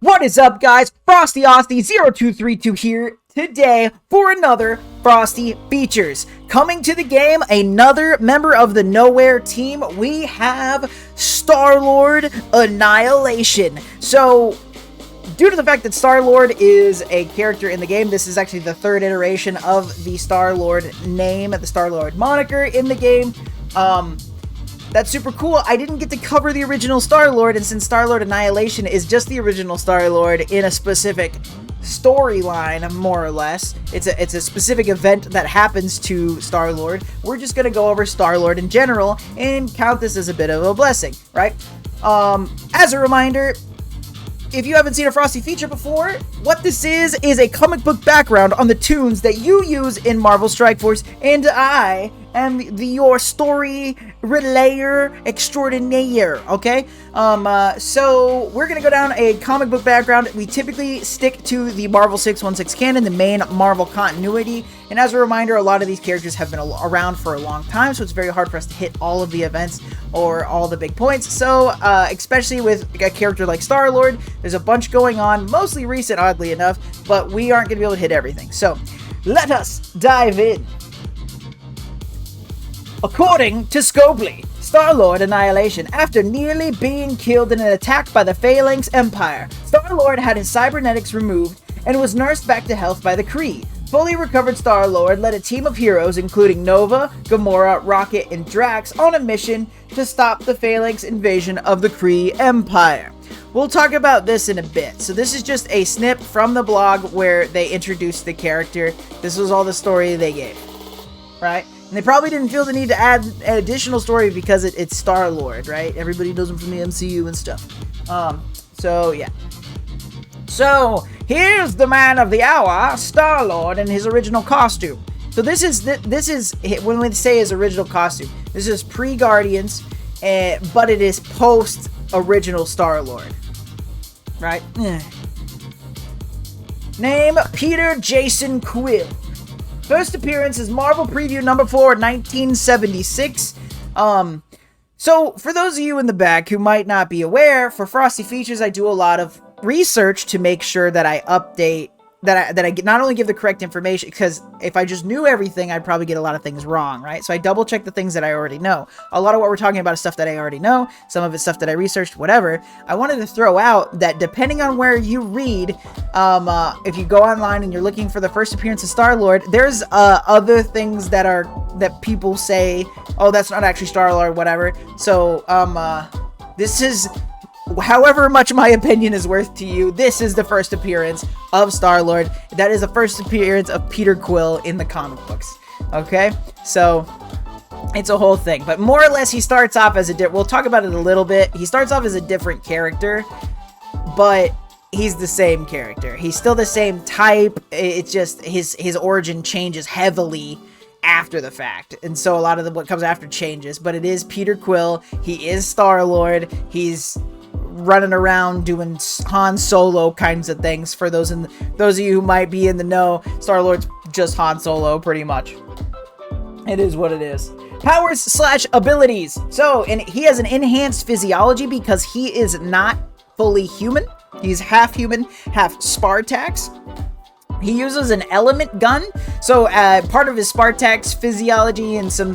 What is up, guys? Frosty 0232 here today for another Frosty Features. Coming to the game, another member of the Nowhere team, we have Starlord Annihilation. So, due to the fact that Starlord is a character in the game, this is actually the third iteration of the Starlord name, the Starlord moniker in the game. That's super cool. I didn't get to cover the original Starlord, and since Starlord Annihilation is just the original Starlord in a specific storyline, more or less, it's a specific event that happens to Starlord, we're just going to go over Starlord in general and count this as a bit of a blessing, right? As a reminder, if you haven't seen a Frosty feature before, what this is a comic book background on the toons that you use in Marvel Strike Force, and I am your story relayer extraordinaire, okay? So we're gonna go down a comic book background. We typically stick to the Marvel 616 canon, the main Marvel continuity, and as a reminder, a lot of these characters have been around for a long time, so it's very hard for us to hit all of the events or all the big points. So, especially with a character like Starlord, there's a bunch going on, mostly recent, oddly enough, but we aren't gonna be able to hit everything. So, let us dive in. According to Scobly, Starlord Annihilation, after nearly being killed in an attack by the Phalanx Empire, Starlord had his cybernetics removed and was nursed back to health by the Kree. Fully recovered Starlord led a team of heroes including Nova, Gamora, Rocket, and Drax on a mission to stop the Phalanx invasion of the Kree Empire. We'll talk about this in a bit. So this is just a snip from the blog where they introduced the character. This was all the story they gave, right? And they probably didn't feel the need to add an additional story because it's Starlord, right? Everybody knows him from the MCU and stuff. So yeah. So here's the man of the hour, Starlord, in his original costume. So this is when we say his original costume. This is pre-Guardians, but it is post original Starlord, right? Name: Peter Jason Quill. First appearance is Marvel Preview number 4, 1976. So for those of you in the back who might not be aware, for Frosty Features, I do a lot of research to make sure that I update, that I not only give the correct information, because if I just knew everything, I'd probably get a lot of things wrong, right? So I double check the things that I already know. A lot of what we're talking about is stuff that I already know. Some of it's stuff that I researched, whatever. I wanted to throw out that depending on where you read, if you go online and you're looking for the first appearance of Starlord, there's other things that people say, oh, that's not actually Starlord, whatever. So this is, however much my opinion is worth to you, this is the first appearance of Starlord. That is the first appearance of Peter Quill in the comic books. Okay? So, it's a whole thing. But more or less, he starts off as we'll talk about it a little bit. He starts off as a different character, but he's the same character. He's still the same type. It's just his origin changes heavily after the fact, and so a lot of what comes after changes, but it is Peter Quill. He is Starlord. He's running around doing Han Solo kinds of things. For those of you who might be in the know, Starlord's just Han Solo, pretty much. It is what it is. Powers / abilities. So, and he has an enhanced physiology because he is not fully human. He's half human, half Spartax. He uses an element gun, so part of his Spartax physiology and some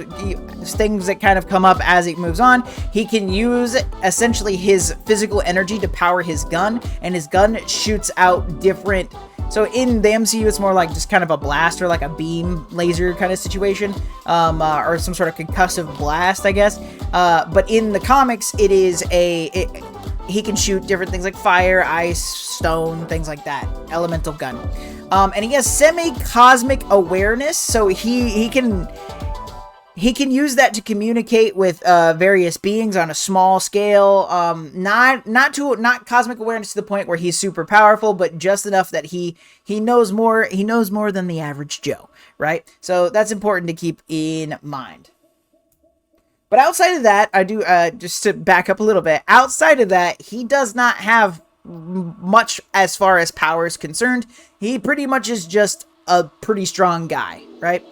things that kind of come up as it moves on, he can use essentially his physical energy to power his gun, and his gun shoots out different. So in the MCU, it's more like just kind of a blast or like a beam laser kind of situation, or some sort of concussive blast, I guess. But in the comics, it is he can shoot different things like fire, ice, stone, things like that. Elemental gun. And he has semi-cosmic awareness, so he can use that to communicate with various beings on a small scale. Not cosmic awareness to the point where he's super powerful, but just enough that he knows more. He knows more than the average Joe, right? So that's important to keep in mind. But outside of that, I do, just to back up a little bit, outside of that, he does not have much as far as power is concerned. He pretty much is just a pretty strong guy, right?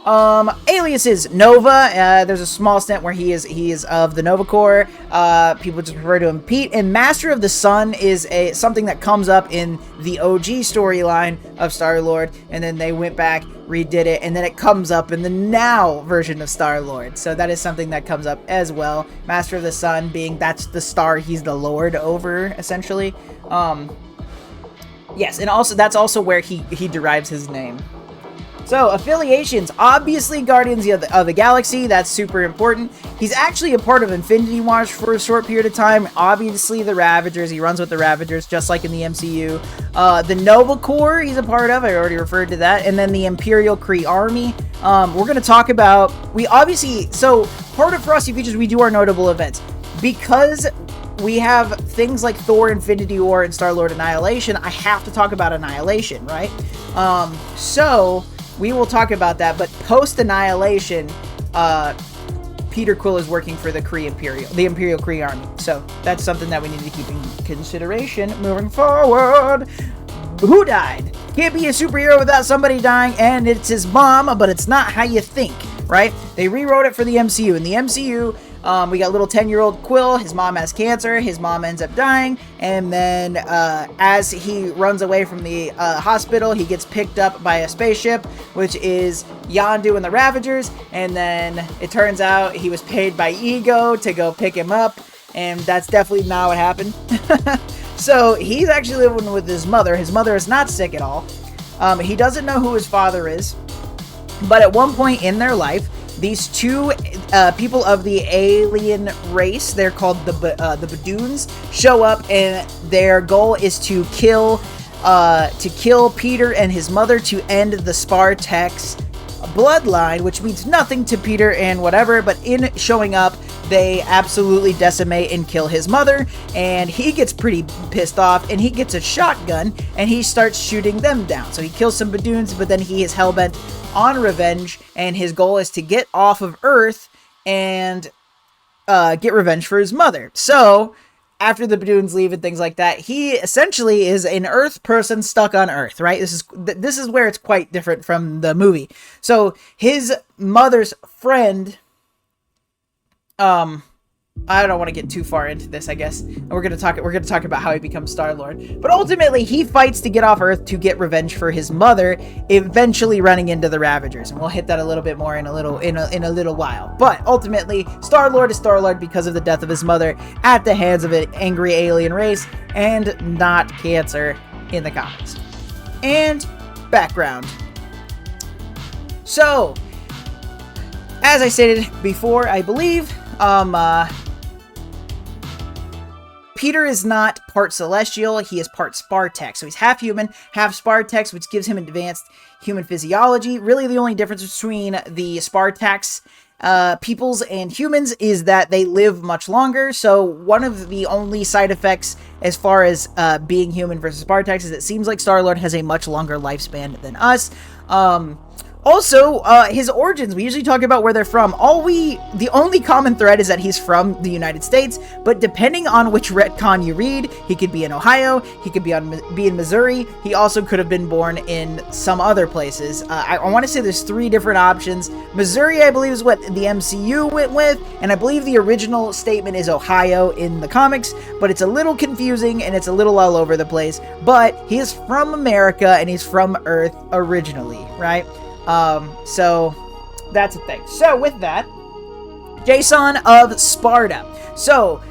Aliases: Nova. There's a small stint where he is of the Nova Corps. People just refer to him Pete. And Master of the Sun is something that comes up in the OG storyline of Starlord, and then they went back, redid it, and then it comes up in the now version of Starlord. So that is something that comes up as well. Master of the Sun being that's the star he's the lord over, essentially. Yes, and also that's also where he derives his name. So, affiliations. Obviously, Guardians of the Galaxy. That's super important. He's actually a part of Infinity Watch for a short period of time. Obviously, the Ravagers. He runs with the Ravagers, just like in the MCU. The Nova Corps, he's a part of. I already referred to that. And then the Imperial Kree Army. We're going to talk about... So, part of Frosty Features, we do our notable events. Because we have things like Thor, Infinity War, and Star-Lord Annihilation, I have to talk about Annihilation, right? So... we will talk about that, but post-Annihilation, Peter Quill is working for the Imperial Kree Army. So that's something that we need to keep in consideration moving forward. Who died? Can't be a superhero without somebody dying, and it's his mom, but it's not how you think, right? They rewrote it for the MCU. In the MCU, we got little 10-year-old Quill. His mom has cancer. His mom ends up dying. And then as he runs away from the hospital, he gets picked up by a spaceship, which is Yondu and the Ravagers. And then it turns out he was paid by Ego to go pick him up. And that's definitely not what happened. So he's actually living with his mother. His mother is not sick at all. He doesn't know who his father is. But at one point in their life, these two people of the alien race, they're called the Badoons, show up, and their goal is to kill Peter and his mother to end the Spartax bloodline, which means nothing to Peter and whatever, but in showing up, they absolutely decimate and kill his mother, and he gets pretty pissed off, and he gets a shotgun, and he starts shooting them down. So he kills some Badoons, but then he is hellbent on revenge, and his goal is to get off of Earth and get revenge for his mother. So after the Badoons leave and things like that, he essentially is an Earth person stuck on Earth, right? This is where it's quite different from the movie. So his mother's friend, I don't want to get too far into this, I guess. We're gonna talk about how he becomes Star-Lord. But ultimately, he fights to get off Earth to get revenge for his mother, eventually running into the Ravagers. And we'll hit that a little bit more in a little while. But ultimately, Star-Lord is Star-Lord because of the death of his mother at the hands of an angry alien race, and not cancer in the comics. And background. So, as I stated before, I believe, Peter is not part Celestial, he is part Spartax. So he's half human, half Spartax, which gives him advanced human physiology. Really, the only difference between the Spartax peoples and humans is that they live much longer. So one of the only side effects as far as being human versus Spartax is it seems like Star-Lord has a much longer lifespan than us. Also, his origins, we usually talk about where they're from. The only common thread is that he's from the United States, but depending on which retcon you read, he could be in Ohio, he could be in Missouri, he also could have been born in some other places. I want to say there's 3 different options. Missouri, I believe, is what the MCU went with, and I believe the original statement is Ohio in the comics, but it's a little confusing, and it's a little all over the place, but he is from America, and he's from Earth originally, right? So that's a thing. So with that, Jason of Sparta. So,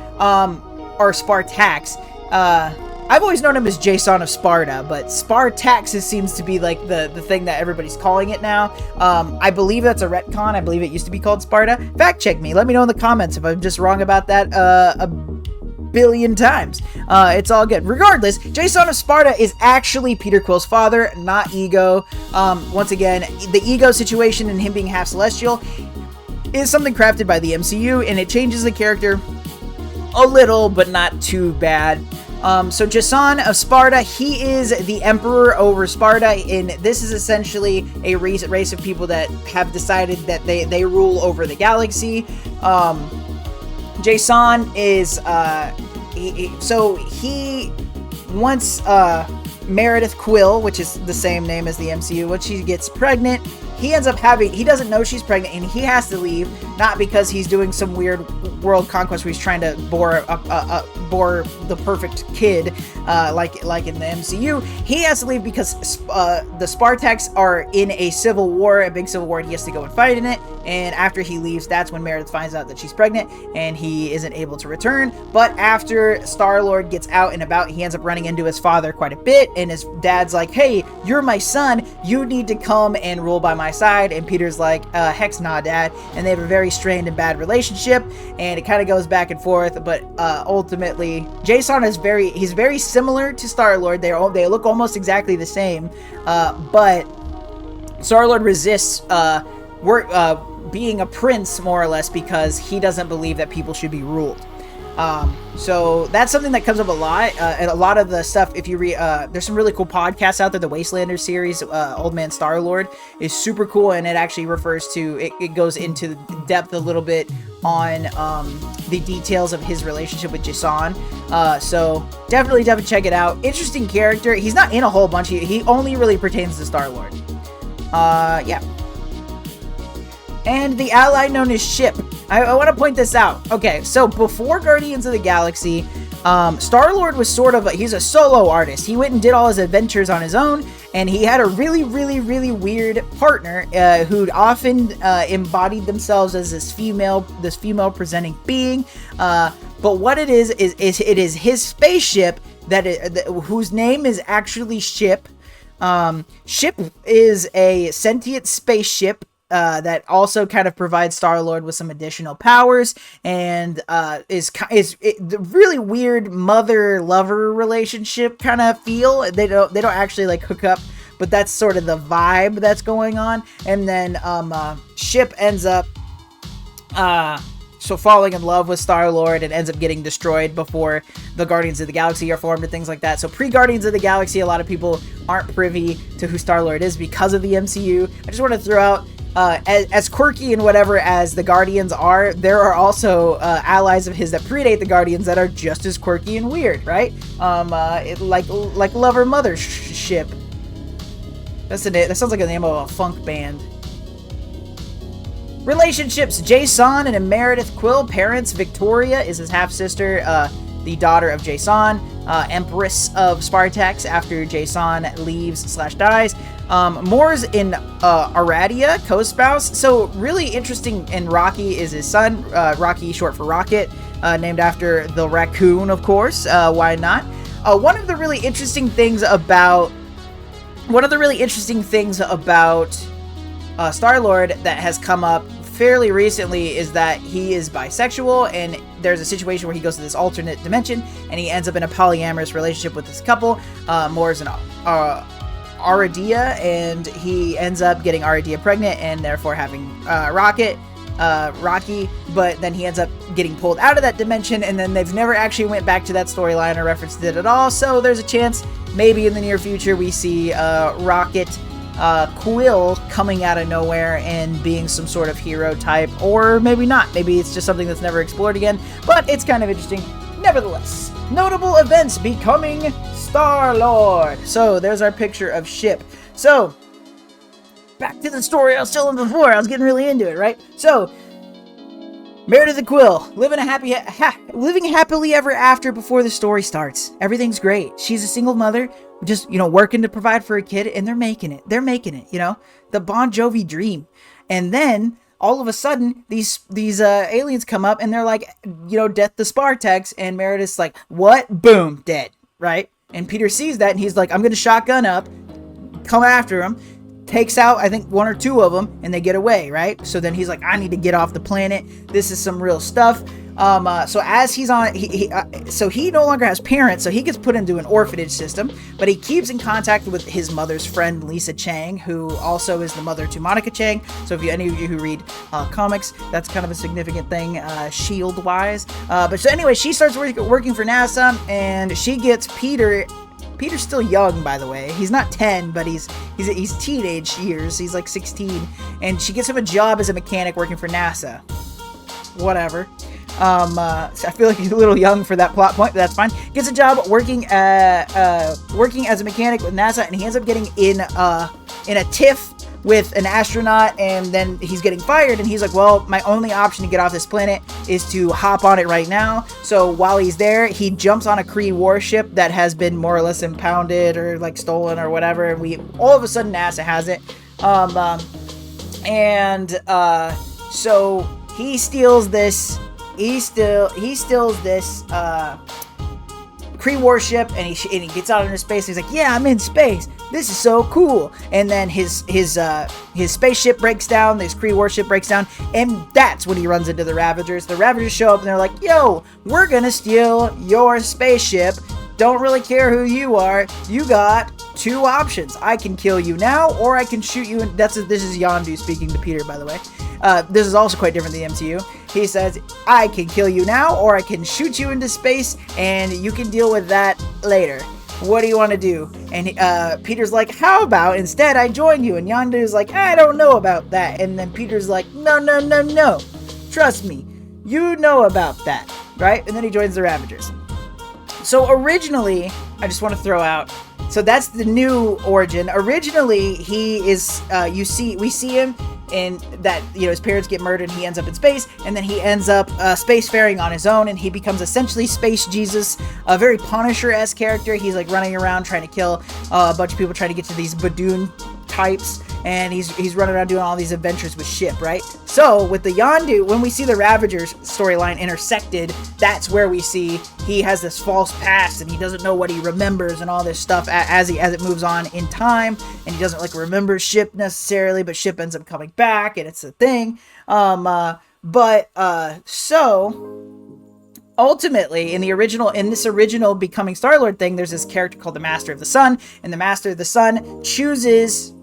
or Spartax. I've always known him as Jason of Sparta, but Spartax seems to be like the thing that everybody's calling it now. I believe that's a retcon. I believe it used to be called Sparta. Fact check me. Let me know in the comments if I'm just wrong about that. A billion times. It's all good. Regardless, Jason of Sparta is actually Peter Quill's father, not Ego. Once again, the Ego situation and him being half Celestial is something crafted by the MCU, and it changes the character a little, but not too bad. So Jason of Sparta, he is the emperor over Sparta, and this is essentially a race of people that have decided that they rule over the galaxy. Jason is, he wants Meredith Quill, which is the same name as the MCU, when she gets pregnant, he ends up he doesn't know she's pregnant, and he has to leave, not because he's doing some weird world conquest where he's trying to bore the perfect kid, like in the MCU. He has to leave because the Spartax are in a civil war, a big civil war, and he has to go and fight in it. And after he leaves, that's when Meredith finds out that she's pregnant, and he isn't able to return. But after Star-Lord gets out and about, he ends up running into his father quite a bit, and his dad's like, hey, you're my son, you need to come and rule by my side. And Peter's like, heck nah, Dad. And they have a very strained and bad relationship, and it kind of goes back and forth. But ultimately, Jason is he's very similar to Star-Lord. They look almost exactly the same, but Star-Lord resists being a prince, more or less, because he doesn't believe that people should be ruled. So that's something that comes up a lot, and a lot of the stuff, if you read, there's some really cool podcasts out there. The Wastelanders series, Old Man Starlord, is super cool, and it actually refers to, it goes into depth a little bit on the details of his relationship with Jason. So definitely check it out. Interesting character. He's not in a whole bunch. He only really pertains to Starlord. Yeah. And the ally known as Ship. I want to point this out. Okay, so before Guardians of the Galaxy, Star-Lord was he's a solo artist. He went and did all his adventures on his own, and he had a really weird partner who'd often embodied themselves as this female presenting being. But what it is it is his spaceship whose name is actually Ship. Ship is a sentient spaceship that also kind of provides Star-Lord with some additional powers, and is the really weird mother-lover relationship kind of feel. They don't actually like hook up, but that's sort of the vibe that's going on. And then Ship ends up falling in love with Star-Lord and ends up getting destroyed before the Guardians of the Galaxy are formed and things like that. So pre-Guardians of the Galaxy, a lot of people aren't privy to who Star-Lord is because of the MCU. I just want to throw out, as quirky and whatever as the Guardians are, there are also allies of his that predate the Guardians that are just as quirky and weird, right? Like Lover Mother Ship. That's the name. That sounds like the name of a funk band. Relationships: Jason and Meredith Quill. Parents: Victoria is his half-sister, the daughter of Jason, Empress of Spartax after Jason leaves/dies. Moore's in Aradia, co-spouse. So really interesting, and Rocky is his son. Rocky, short for Rocket, named after the raccoon, of course. Why not? One of the really interesting things about Star-Lord that has come up fairly recently is that he is bisexual, and there's a situation where he goes to this alternate dimension and he ends up in a polyamorous relationship with this couple. Moore's an Aradia, and he ends up getting Aradia pregnant and therefore having Rocky, but then he ends up getting pulled out of that dimension, and then they've never actually went back to that storyline or referenced it at all. So there's a chance maybe in the near future we see Rocket Quill coming out of nowhere and being some sort of hero type, or maybe not. Maybe it's just something that's never explored again, but it's kind of interesting nevertheless. Notable events becoming Star-Lord. So there's our picture of Ship. So back to the story I was telling before. I was getting really into it, right? So Meredith and Quill living happily ever after before the story starts. Everything's great. She's a single mother, just, working to provide for a kid, and they're making it. The Bon Jovi dream. And then all of a sudden, these aliens come up, and they're like, death to Spartax, and Meredith's like, what? Boom, dead, right? And Peter sees that, and he's like, I'm gonna shotgun up, come after him, takes out, I think, one or two of them, and they get away, right? So then he's like, I need to get off the planet. This is some real stuff. So as he's on, so he no longer has parents, so he gets put into an orphanage system, but he keeps in contact with his mother's friend, Lisa Chang, who also is the mother to Monica Chang. So if any of you who read comics, that's kind of a significant thing, shield-wise. But so anyway, she starts working for NASA, and she gets Peter. Peter's still young, by the way. He's not 10, but he's teenage years. He's like 16, and she gets him a job as a mechanic working for NASA. Whatever. I feel like he's a little young for that plot point, but that's fine. Gets a job working as a mechanic with NASA, and he ends up getting in a tiff with an astronaut, and then he's getting fired, and he's like, well, my only option to get off this planet is to hop on it right now. So while he's there, he jumps on a Kree warship that has been more or less impounded or like stolen or whatever, and all of a sudden NASA has it. So he steals this. He steals this Kree warship, and he gets out into space. He's like, yeah, I'm in space. This is so cool. And then his spaceship breaks down. This Kree warship breaks down, and that's when he runs into the Ravagers. The Ravagers show up, and they're like, yo, we're gonna steal your spaceship. Don't really care who you are. You got two options. I can kill you now, or I can shoot you. And this is Yondu speaking to Peter, by the way. This is also quite different than the MCU. He says, I can kill you now, or I can shoot you into space, and you can deal with that later. What do you want to do? And Peter's like, how about instead I join you? And Yondu's like, I don't know about that. And then Peter's like, no. Trust me. You know about that, right? And then he joins the Ravagers. So originally, I just want to throw out, so that's the new origin. Originally, he is, we see him in that, his parents get murdered and he ends up in space, and then he ends up spacefaring on his own, and he becomes essentially Space Jesus, a very Punisher-esque character. He's like running around trying to kill a bunch of people, trying to get to these Badoon types, and he's running around doing all these adventures with ship, right? So with the Yondu, when we see the Ravagers storyline intersected, that's where we see he has this false past, and he doesn't know what he remembers and all this stuff as it moves on in time, and he doesn't like remember ship necessarily, but ship ends up coming back, and it's a thing. So ultimately, in this original becoming Starlord thing, there's this character called the Master of the Sun, and the Master of the Sun chooses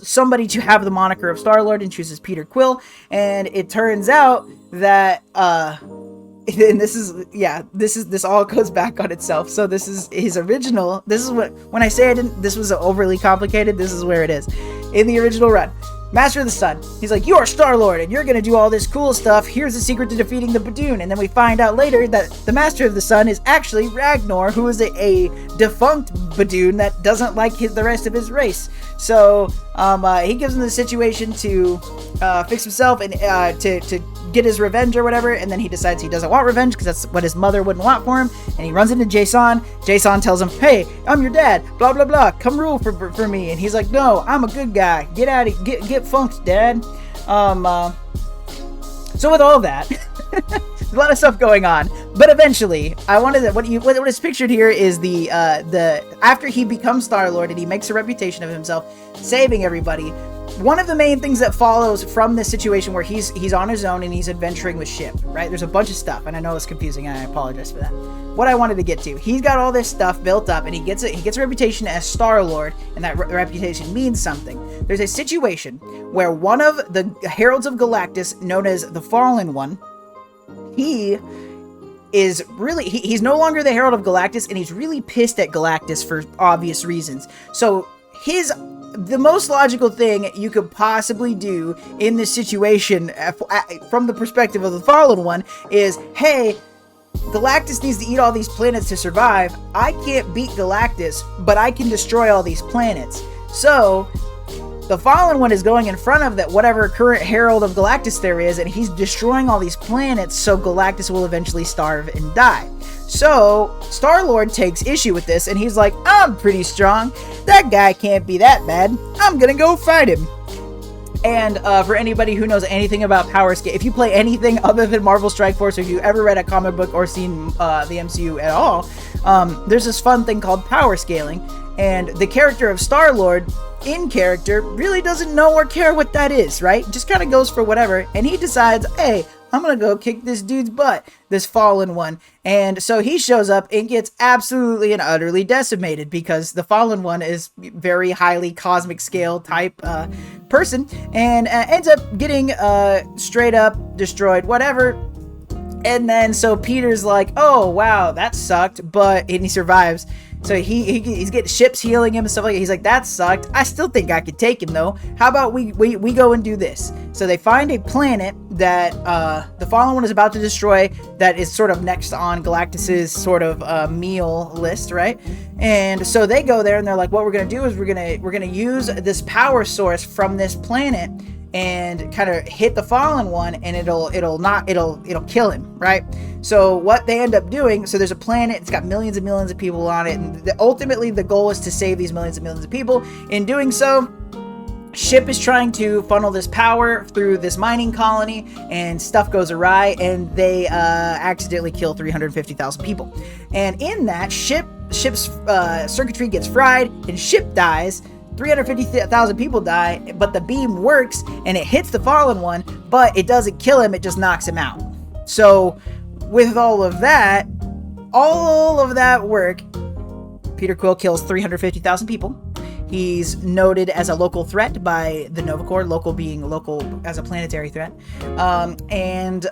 somebody to have the moniker of Starlord, and chooses Peter Quill. And it turns out that and this all goes back on itself. So this is his original. This is what, when I say this was overly complicated, this is where it is in the original run. Master of the Sun, he's like, you are Starlord, and you're gonna do all this cool stuff. Here's the secret to defeating the Badoon. And then we find out later that the Master of the Sun is actually Ragnar, who is a defunct Badoon that doesn't like the rest of his race. So he gives him the situation to fix himself and to get his revenge or whatever, and then he decides he doesn't want revenge because that's what his mother wouldn't want for him, and he runs into Jason. Jason tells him, hey, I'm your dad, blah blah blah, come rule for me. And he's like, no, I'm a good guy, get funked, dad. So with all of that, a lot of stuff going on, but eventually I wanted what is pictured here is the after he becomes Starlord and he makes a reputation of himself saving everybody. One of the main things that follows from this situation where he's on his own and he's adventuring with ship, right? There's a bunch of stuff, and I know it's confusing, and I apologize for that. What I wanted to get to, he's got all this stuff built up, and he gets a reputation as Starlord, and that reputation means something. There's a situation where one of the Heralds of Galactus, known as the Fallen One, he's no longer the Herald of Galactus, and he's really pissed at Galactus for obvious reasons. So the most logical thing you could possibly do in this situation, from the perspective of the Fallen One, is, hey, Galactus needs to eat all these planets to survive. I can't beat Galactus, but I can destroy all these planets. So the Fallen One is going in front of that whatever current Herald of Galactus there is, and he's destroying all these planets, so Galactus will eventually starve and die. So Starlord takes issue with this, and he's like, I'm pretty strong. That guy can't be that bad. I'm gonna go fight him. And for anybody who knows anything about power scale, if you play anything other than Marvel Strike Force, or if you ever read a comic book or seen the MCU at all, there's this fun thing called power scaling, and the character of Starlord in character really doesn't know or care what that is, right? Just kind of goes for whatever, and he decides, hey, I'm gonna go kick this dude's butt, this Fallen One. And so he shows up and gets absolutely and utterly decimated, because the Fallen One is very highly cosmic scale type person, and ends up getting straight up destroyed, whatever. And then so Peter's like, oh wow, that sucked, and he survives. So he's getting ships healing him and stuff like that. He's like, that sucked. I still think I could take him though. How about we go and do this? So they find a planet that the Fallen One is about to destroy, that is sort of next on Galactus's sort of meal list, right? And so they go there and they're like, what we're gonna do is we're gonna use this power source from this planet and kind of hit the Fallen One, and it'll kill him, right? So what they end up doing, so there's a planet, it's got millions and millions of people on it, and ultimately the goal is to save these millions and millions of people. In doing so, Ship is trying to funnel this power through this mining colony, and stuff goes awry, and they accidentally kill 350,000 people. And in that, Ship's circuitry gets fried, and Ship dies. 350,000 people die, but the beam works and it hits the Fallen One, but it doesn't kill him, it just knocks him out. So with all of that work, Peter Quill kills 350,000 people. He's noted as a local threat by the Nova Corps, local being local as a planetary threat. And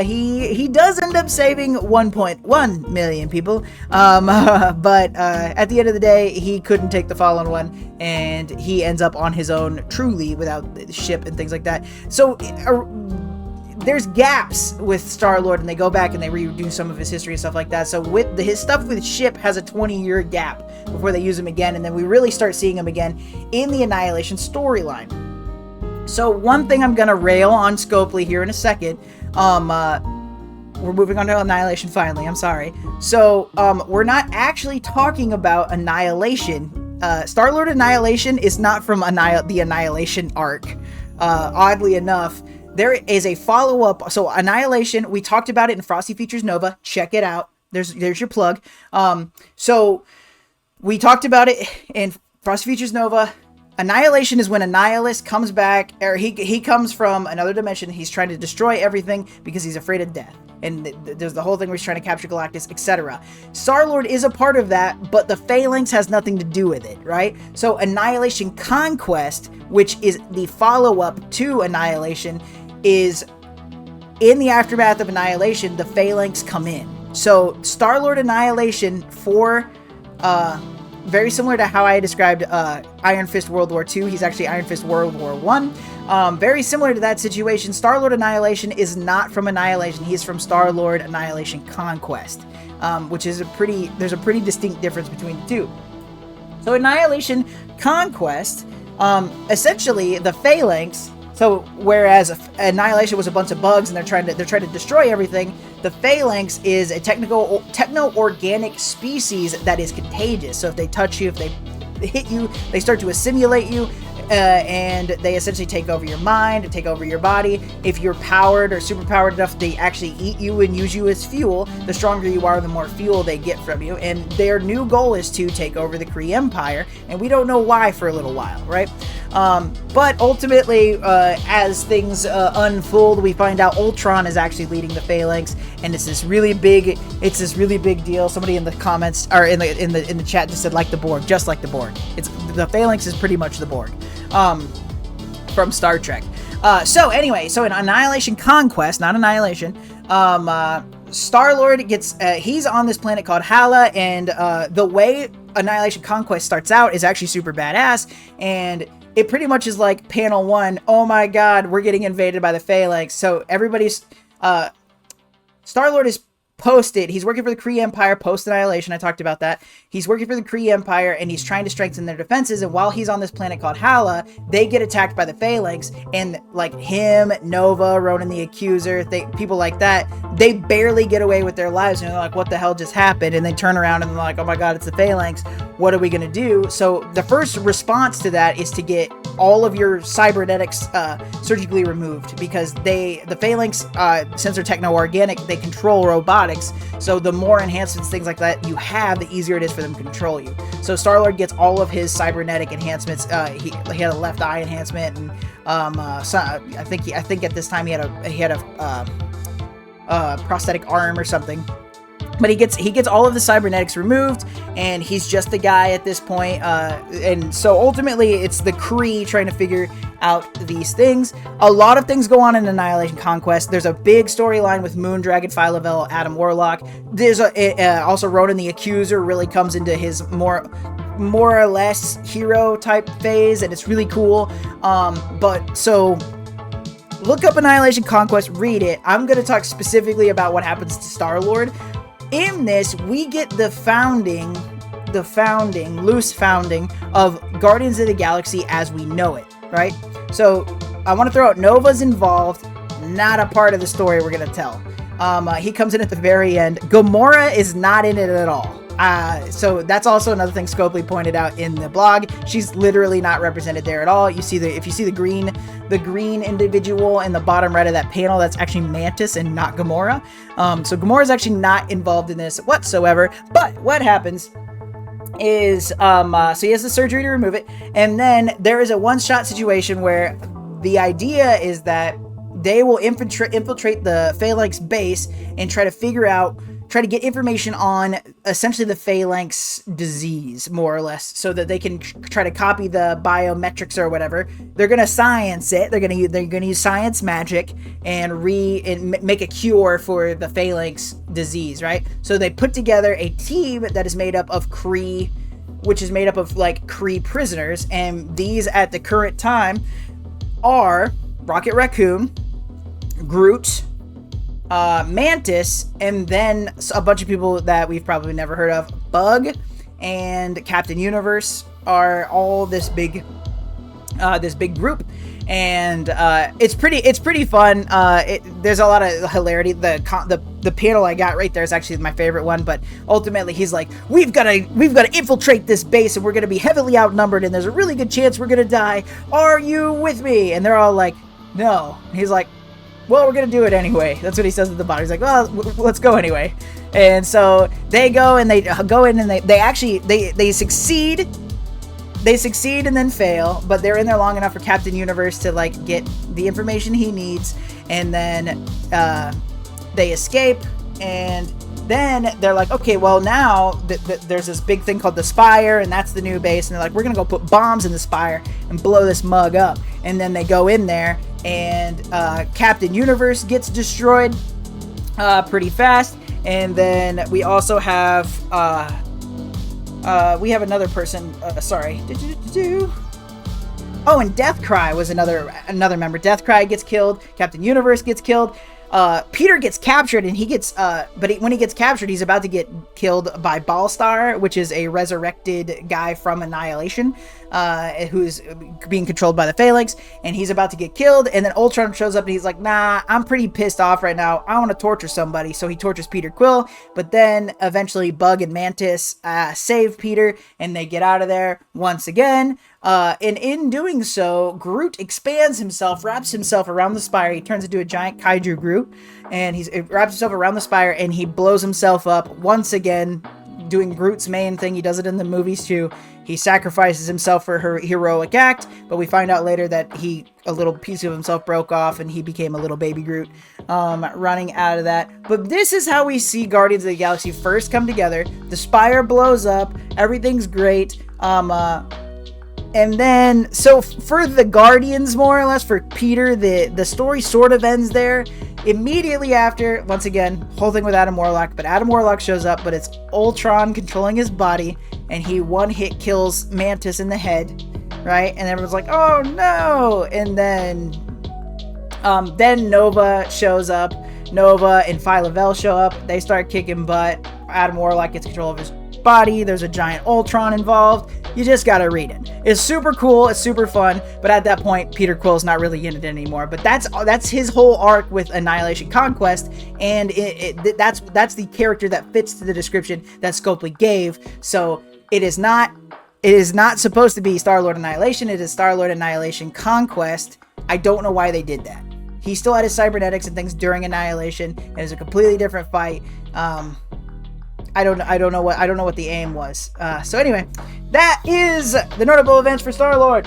he does end up saving 1.1 million people. But at the end of the day, he couldn't take the Fallen One, and he ends up on his own, truly, without the ship and things like that. So there's gaps with Starlord, and they go back and they redo some of his history and stuff like that. So with his stuff with Ship has a 20-year gap before they use him again, and then we really start seeing him again in the Annihilation storyline. So one thing I'm gonna rail on Scopely here in a second. We're moving on to Annihilation finally. I'm sorry. So we're not actually talking about Annihilation. Starlord Annihilation is not from the Annihilation arc. Oddly enough, there is a follow-up. So Annihilation, we talked about it in Frosty Features Nova. Check it out. There's your plug. So we talked about it in Frosty Features Nova. Annihilation is when a nihilist comes back, or he comes from another dimension. He's trying to destroy everything because he's afraid of death. And there's the whole thing where he's trying to capture Galactus, etc. Starlord is a part of that, but the Phalanx has nothing to do with it, right? So Annihilation Conquest, which is the follow-up to Annihilation, is in the aftermath of Annihilation, the Phalanx come in. So Starlord Annihilation for very similar to how I described Iron Fist World War II. He's actually Iron Fist World War I. Very similar to that situation. Starlord Annihilation is not from Annihilation. He's from Starlord Annihilation Conquest, which is there's a pretty distinct difference between the two. So Annihilation Conquest, essentially the Phalanx. So whereas Annihilation was a bunch of bugs and they're trying to destroy everything, the Phalanx is a techno-organic species that is contagious. So if they touch you, if they hit you, they start to assimilate you, and they essentially take over your mind, take over your body. If you're powered or superpowered enough, they actually eat you and use you as fuel. The stronger you are, the more fuel they get from you. And their new goal is to take over the Kree Empire, and we don't know why for a little while, right? But ultimately, as things unfold, we find out Ultron is actually leading the Phalanx, and it's this really big deal. Somebody in the comments or in the chat just said, like the Borg, just like the Borg. The Phalanx is pretty much the Borg from Star Trek. So anyway, so in Annihilation Conquest, not Annihilation, Starlord gets he's on this planet called Hala, and the way Annihilation Conquest starts out is actually super badass, and it pretty much is like panel 1, oh my god, we're getting invaded by the Phalanx. So everybody's Starlord is posted. He's working for the Kree Empire post Annihilation. I talked about that. He's working for the Kree Empire, and he's trying to strengthen their defenses. And while he's on this planet called Hala, they get attacked by the Phalanx, and like him, Nova, Ronan the Accuser, people like that, they barely get away with their lives. And they're like, what the hell just happened? And they turn around and they're like, oh my god, it's the Phalanx. What are we gonna do? So the first response to that is to get all of your cybernetics surgically removed, because the Phalanx, since they're techno-organic, they control robotics. So the more enhancements, things like that you have, the easier it is for them to control you. So Starlord gets all of his cybernetic enhancements. He had a left eye enhancement, and so I think at this time he had a prosthetic arm or something. But he gets all of the cybernetics removed, and he's just the guy at this point. And so ultimately, it's the Kree trying to figure out these things. A lot of things go on in Annihilation Conquest. There's a big storyline with Moondragon, Phyla-Vell, Adam Warlock. There's also Ronan the Accuser really comes into his more or less hero type phase, and it's really cool. But so look up Annihilation Conquest, read it. I'm going to talk specifically about what happens to Starlord. In this, we get the loose founding of Guardians of the Galaxy as we know it, right? So, I want to throw out Nova's involved, not a part of the story we're going to tell. He comes in at the very end. Gamora is not in it at all. So that's also another thing Scopely pointed out in the blog. She's literally not represented there at all. If you see the green individual in the bottom right of that panel, that's actually Mantis and not Gamora. So Gamora is actually not involved in this whatsoever. But what happens is, so he has the surgery to remove it, and then there is a one-shot situation where the idea is that they will infiltrate the Phalanx base and try to get information on essentially the Phalanx disease, more or less, so that they can try to copy the biometrics or whatever. They're gonna science it. They're gonna use science magic and make a cure for the Phalanx disease, right? So they put together a team that is made up of Kree, which is made up of like Kree prisoners, and these at the current time are Rocket Raccoon, Groot, Mantis, and then a bunch of people that we've probably never heard of. Bug and Captain Universe are all this big group, and it's pretty fun. There's a lot of hilarity. The panel I got right there is actually my favorite one, but ultimately he's like, we've got to infiltrate this base, and we're gonna be heavily outnumbered, and there's a really good chance we're gonna die. Are you with me? And they're all like, no. And he's like, well, we're gonna do it anyway. That's what he says at the bottom. He's like, well, let's go anyway. And so they go, and they go in, and they succeed. They succeed and then fail, but they're in there long enough for Captain Universe to like get the information he needs, and then they escape. And then they're like, okay, well now there's this big thing called the Spire, and that's the new base. And they're like, we're gonna go put bombs in the Spire and blow this mug up. And then they go in there, and Captain Universe gets destroyed pretty fast. And then we also have another person. Sorry. Oh, and Deathcry was another member. Deathcry gets killed. Captain Universe gets killed. Peter gets captured, and when he gets captured, he's about to get killed by Ballstar, which is a resurrected guy from Annihilation, who's being controlled by the Phalanx, and he's about to get killed. And then Ultron shows up, and he's like, nah, I'm pretty pissed off right now. I want to torture somebody. So he tortures Peter Quill, but then eventually Bug and Mantis save Peter, and they get out of there once again. And in doing so, Groot expands himself, wraps himself around the Spire. He turns into a giant kaiju Groot, and he wraps himself around the Spire, and he blows himself up once again, doing Groot's main thing. He does it in the movies too. He sacrifices himself for her heroic act, but we find out later that a little piece of himself broke off, and he became a little baby Groot, running out of that. But this is how we see Guardians of the Galaxy first come together. The Spire blows up. Everything's great. And then, so for the Guardians, more or less, for Peter, the story sort of ends there. Immediately after, once again, whole thing with Adam Warlock, but Adam Warlock shows up, but it's Ultron controlling his body, and he one-hit kills Mantis in the head, right? And everyone's like, oh no! And then Nova shows up. Nova and Phyla-Vell show up. They start kicking butt. Adam Warlock gets control of his body. There's a giant Ultron involved. You just gotta read it. It's super cool. It's super fun. But at that point, Peter Quill's not really in it anymore. But that's his whole arc with Annihilation Conquest, and that's the character that fits to the description that Scopely gave. So it is not supposed to be Starlord Annihilation. It is Starlord Annihilation Conquest. I don't know why they did that. He still had his cybernetics and things during Annihilation. It was a completely different fight. I don't know what the aim was. So anyway, that is the notable events for Starlord.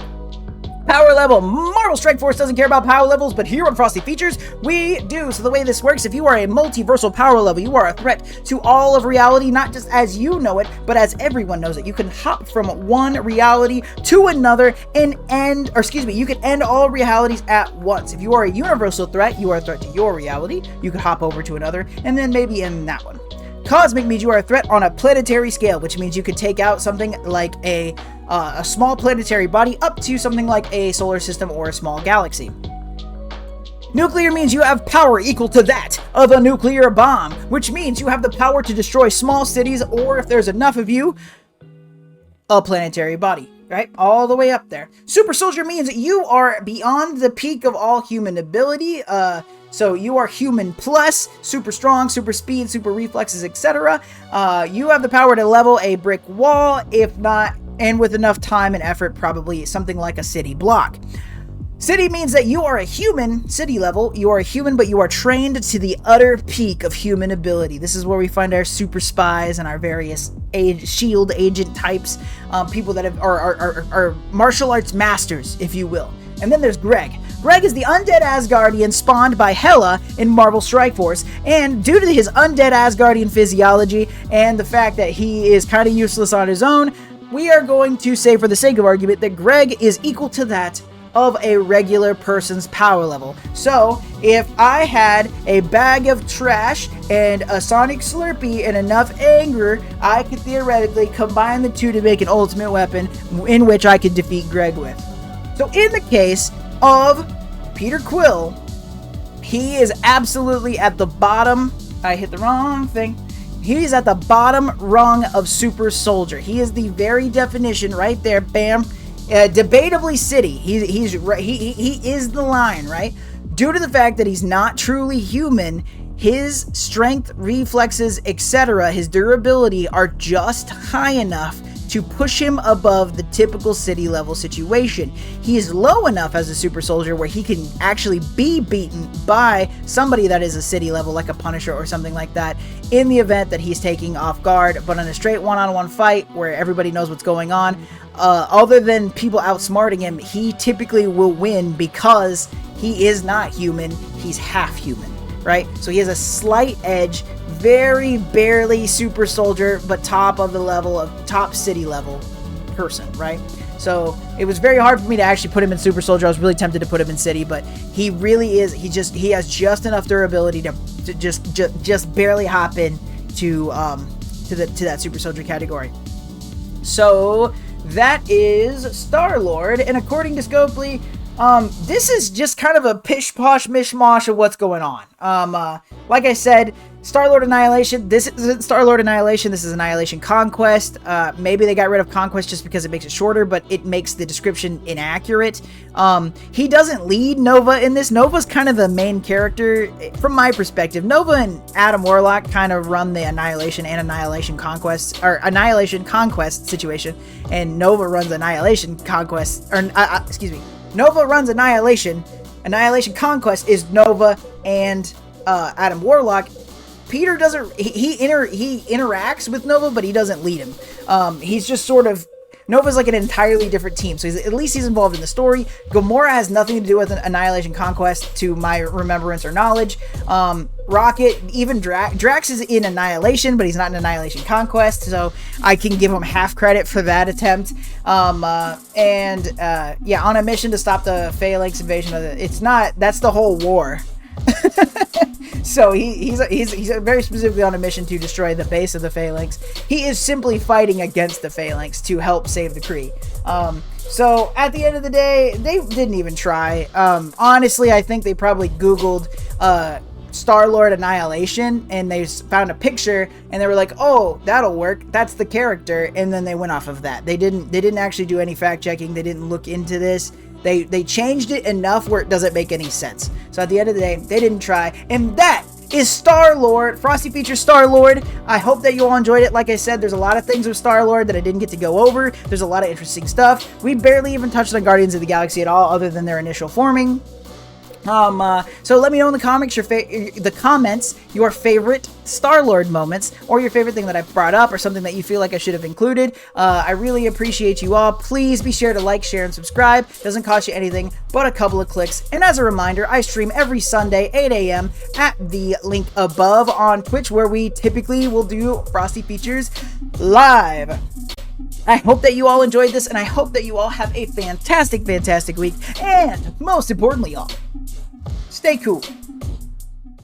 Power level. Marvel Strike Force doesn't care about power levels, but here on Frosty Features, we do. So the way this works, if you are a multiversal power level, you are a threat to all of reality, not just as you know it, but as everyone knows it. You can hop from one reality to another and you can end all realities at once. If you are a universal threat, you are a threat to your reality. You can hop over to another and then maybe end that one. Cosmic means you are a threat on a planetary scale, which means you could take out something like a small planetary body up to something like a solar system or a small galaxy. Nuclear means you have power equal to that of a nuclear bomb, which means you have the power to destroy small cities, or if there's enough of you, a planetary body, right? All the way up there. Super soldier means you are beyond the peak of all human ability, so you are human plus, super strong, super speed, super reflexes, etc. You have the power to level a brick wall, if not, and with enough time and effort, probably something like a city block. City means that you are a human, city level, you are a human, but you are trained to the utter peak of human ability. This is where we find our super spies and our various shield agent types, people that are martial arts masters, if you will. And then there's Greg. Greg is the undead Asgardian spawned by Hela in Marvel Strike Force, and due to his undead Asgardian physiology and the fact that he is kind of useless on his own, we are going to say, for the sake of argument, that Greg is equal to that of a regular person's power level. So, if I had a bag of trash and a Sonic Slurpee and enough anger, I could theoretically combine the two to make an ultimate weapon in which I could defeat Greg with. So, in the case of Peter Quill, he is absolutely at the bottom. I hit the wrong thing. He's at the bottom rung of super soldier. He is the very definition right there. Bam. Debatably city. He is the line, right? Due to the fact that he's not truly human, his strength, reflexes, etc., his durability are just high enough to push him above the typical city level situation. He is low enough as a super soldier where he can actually be beaten by somebody that is a city level, like a Punisher or something like that, in the event that he's taking off guard. But in a straight one-on-one fight where everybody knows what's going on, other than people outsmarting him, he typically will win because he is not human, he's half human, right? So he has a slight edge, very barely super soldier, but top of the level of top city level person, right? So it was very hard for me to actually put him in super soldier. I was really tempted to put him in city, but he really is, he has just enough durability to just barely hop in to that super soldier category. So that is Starlord, and according to Scopely, this is just kind of a pish-posh mishmash of what's going on. Like I said, Starlord Annihilation, this isn't Starlord Annihilation, this is Annihilation Conquest. Maybe they got rid of Conquest just because it makes it shorter, but it makes the description inaccurate. He doesn't lead Nova in this. Nova's kind of the main character, from my perspective. Nova and Adam Warlock kind of run the Annihilation and Annihilation Conquest, or Annihilation Conquest situation, and Nova runs Annihilation Conquest, or, excuse me, Nova runs Annihilation. Annihilation Conquest is Nova and Adam Warlock. Peter doesn't, he interacts with Nova, but he doesn't lead him. He's just sort of, Nova's like an entirely different team, so at least he's involved in the story. Gamora has nothing to do with Annihilation Conquest, to my remembrance or knowledge. Rocket, even Drax is in Annihilation, but he's not in Annihilation Conquest, so I can give him half credit for that attempt. Yeah, on a mission to stop the Phalanx invasion of that's the whole war. So he's very specifically on a mission to destroy the base of the Phalanx. He is simply fighting against the Phalanx to help save the Kree. So at the end of the day, they didn't even try. Honestly, I think they probably Googled Starlord Annihilation, and they found a picture, and they were like, "Oh, that'll work. That's the character," and then they went off of that. They didn't actually do any fact checking. They didn't look into this. They changed it enough where it doesn't make any sense. So at the end of the day, they didn't try. And that is Starlord. Frosty features Starlord. I hope that you all enjoyed it. Like I said, there's a lot of things with Starlord that I didn't get to go over. There's a lot of interesting stuff. We barely even touched on Guardians of the Galaxy at all, other than their initial forming. So let me know in the comments your favorite Starlord moments, or your favorite thing that I brought up, or something that you feel like I should have included. I really appreciate you all. Please be sure to like, share, and subscribe. Doesn't cost you anything but a couple of clicks. And as a reminder, I stream every Sunday, 8 a.m. at the link above on Twitch, where we typically will do Frosty features live. I hope that you all enjoyed this, and I hope that you all have a fantastic, fantastic week. And most importantly, y'all, stay cool.